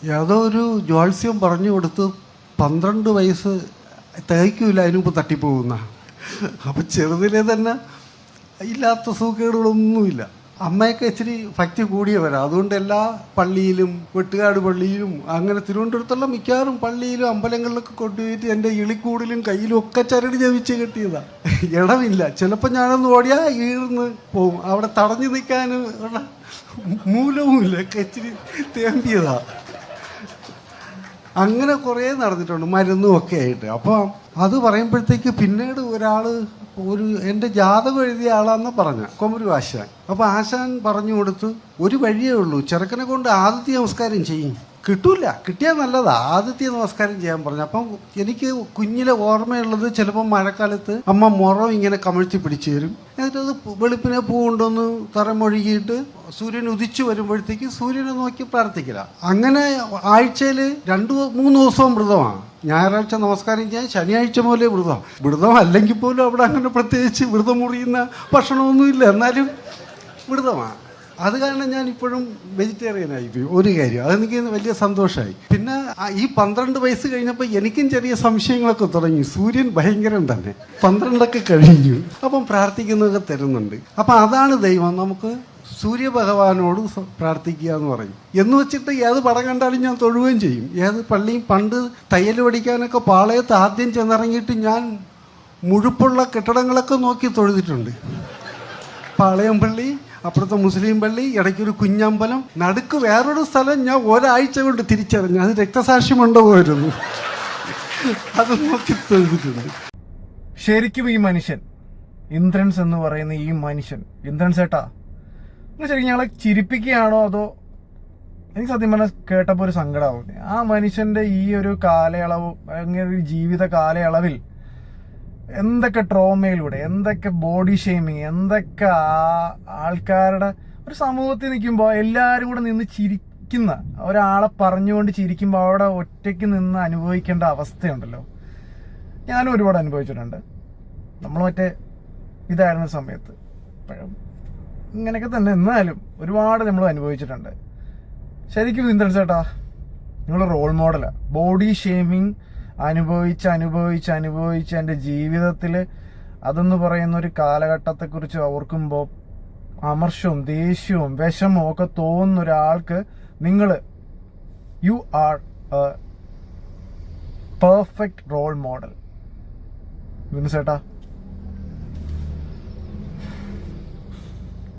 ഏതോ ഒരു ജ്വാത്സ്യം പറഞ്ഞു കൊടുത്ത് 12 വയസ്സ് തികയ്ക്കൂല അതിനുമുമ്പ് തട്ടിപ്പോകുന്ന. അപ്പം ചെറുതിലെ തന്നെ ഇല്ലാത്ത സൂക്കേടുകളൊന്നുമില്ല. അമ്മയൊക്കെ ഇച്ചിരി ഭക്തി കൂടിയവരാ. അതുകൊണ്ട് എല്ലാ പള്ളിയിലും, വെട്ടുകാട് പള്ളിയിലും, അങ്ങനെ തിരുവനന്തപുരത്തുള്ള മിക്കവാറും പള്ളിയിലും അമ്പലങ്ങളിലൊക്കെ കൊണ്ടുപോയിട്ട് എൻ്റെ ഇളിക്കൂടിലും കയ്യിലും ഒക്കെ ചരട് ജപിച്ച് കെട്ടിയതാ. ഇടമില്ല. ചിലപ്പോൾ ഞാനൊന്ന് ഓടിയാൽ ഈർന്ന് പോവും. അവിടെ തടഞ്ഞു നിൽക്കാൻ ഉള്ള മൂലവുമില്ല. ഇച്ചിരി തേമ്പിയതാ. അങ്ങനെ കുറേ നടന്നിട്ടുണ്ട്, മരുന്നും ഒക്കെ ആയിട്ട്. അപ്പം അത് പറയുമ്പോഴത്തേക്ക് പിന്നീട് എൻ്റെ ജാതകം എഴുതിയ ആളാന്ന് പറഞ്ഞ കൊമരു ആശാൻ. അപ്പോൾ ആശാൻ പറഞ്ഞു കൊടുത്ത് ഒരു വഴിയേ ഉള്ളൂ, ചെറുക്കനെ കൊണ്ട് ആദിത്യ നമസ്കാരം ചെയ്യും. കിട്ടൂല, കിട്ടിയാൽ നല്ലതാ. ആദിത്യ നമസ്കാരം ചെയ്യാൻ പറഞ്ഞു. അപ്പം എനിക്ക് കുഞ്ഞിലെ ഓർമ്മയുള്ളത്, ചിലപ്പം മഴക്കാലത്ത് അമ്മ മുറം ഇങ്ങനെ കമഴ്ത്തി പിടിച്ചു തരും. എന്നിട്ടത് വെളുപ്പിനെ പൂ കൊണ്ടൊന്ന് തറമൊഴുകിയിട്ട് സൂര്യൻ ഉദിച്ചു വരുമ്പോഴത്തേക്ക് സൂര്യനെ നോക്കി പ്രാർത്ഥിക്കില്ല. അങ്ങനെ ആഴ്ചയിൽ 2-3 ദിവസവും വ്രതമാണ്. ഞായറാഴ്ച നമസ്കാരം ചെയ്യാൻ, ശനിയാഴ്ച മുതലേ വ്രതം അല്ലെങ്കിൽ പോലും അവിടെ അങ്ങനെ പ്രത്യേകിച്ച് വ്രതം മുറിയുന്ന ഭക്ഷണമൊന്നുമില്ല, എന്നാലും വ്രതമാണ്. അത് കാരണം ഞാൻ ഇപ്പോഴും വെജിറ്റേറിയനായിപ്പോയി. ഒരു കാര്യം അതെനിക്ക് വലിയ സന്തോഷമായി. പിന്നെ ഈ 12 വയസ്സ് കഴിഞ്ഞപ്പോൾ എനിക്കും ചെറിയ സംശയങ്ങളൊക്കെ തുടങ്ങി. സൂര്യൻ ഭയങ്കരം തന്നെ, 12 കഴിഞ്ഞു. അപ്പം പ്രാർത്ഥിക്കുന്നതൊക്കെ തരുന്നുണ്ട്. അപ്പം അതാണ് ദൈവം. നമുക്ക് സൂര്യഭഗവാനോട് പ്രാർത്ഥിക്കുക എന്ന് പറയും. എന്ന് വെച്ചിട്ട് ഏത് പടം കണ്ടാലും ഞാൻ തൊഴുകയും ചെയ്യും. ഏത് പള്ളിയും പണ്ട് തയ്യൽ പഠിക്കാനൊക്കെ പാളയത്ത് ആദ്യം ചെന്നിറങ്ങിയിട്ട് ഞാൻ മുഴുപ്പുള്ള കെട്ടിടങ്ങളൊക്കെ നോക്കി തൊഴുതിട്ടുണ്ട്. പാളയം പള്ളി, അപ്പുറത്തെ മുസ്ലിം പള്ളി, ഇടയ്ക്കൊരു കുഞ്ഞമ്പലം, നടുക്ക് വേറൊരു സ്ഥലം ഞാൻ ഒരാഴ്ച കൊണ്ട് തിരിച്ചറിഞ്ഞു. അത് രക്തസാക്ഷി മണ്ഡപമായിരുന്നു. അത് നോക്കി തൊഴുതിട്ടുണ്ട്. ശരിക്കും ഈ മനുഷ്യൻ ഇന്ദ്രൻസ് എന്ന് പറയുന്ന ഈ മനുഷ്യൻ, ഇന്ദ്രൻസ് ഏട്ടാ, ശരിക്കും ഞങ്ങളെ ചിരിപ്പിക്കുകയാണോ അതോ എനിക്ക് സത്യം പറഞ്ഞാൽ കേട്ടപ്പോൾ ഒരു സങ്കടമാവും. ആ മനുഷ്യന്റെ ഈ ഒരു കാലയളവ്, അങ്ങനെ ഒരു ജീവിത കാലയളവിൽ എന്തൊക്കെ ട്രോമയിലൂടെ, എന്തൊക്കെ ബോഡി ഷെയ്മിങ്, എന്തൊക്കെ ആൾക്കാരുടെ ഒരു സമൂഹത്തിൽ നിൽക്കുമ്പോൾ എല്ലാവരും കൂടെ നിന്ന് ചിരിക്കുന്ന ഒരാളെ പറഞ്ഞുകൊണ്ട് ചിരിക്കുമ്പോൾ അവിടെ ഒറ്റയ്ക്ക് നിന്ന് അനുഭവിക്കേണ്ട അവസ്ഥയുണ്ടല്ലോ. ഞാനും ഒരുപാട് അനുഭവിച്ചിട്ടുണ്ട്. നമ്മൾ ഇതായിരുന്ന സമയത്ത് ഇപ്പോഴും ഇങ്ങനെയൊക്കെ തന്നെ, എന്നാലും ഒരുപാട് നമ്മൾ അനുഭവിച്ചിട്ടുണ്ട്. ശരിക്കും ഇന്ദ്രൻസ് ചേട്ടാ, നിങ്ങൾ റോൾ മോഡലാണ്. ബോഡി ഷെയ്മിങ് അനുഭവിച്ച് എൻ്റെ ജീവിതത്തിൽ അതെന്ന് പറയുന്ന ഒരു കാലഘട്ടത്തെക്കുറിച്ച് ഓർക്കുമ്പോൾ അമർഷവും ദേഷ്യവും വിഷമവും ഒക്കെ തോന്നുന്ന ഒരാൾക്ക് you are a perfect role model. Indrans ചേട്ടാ.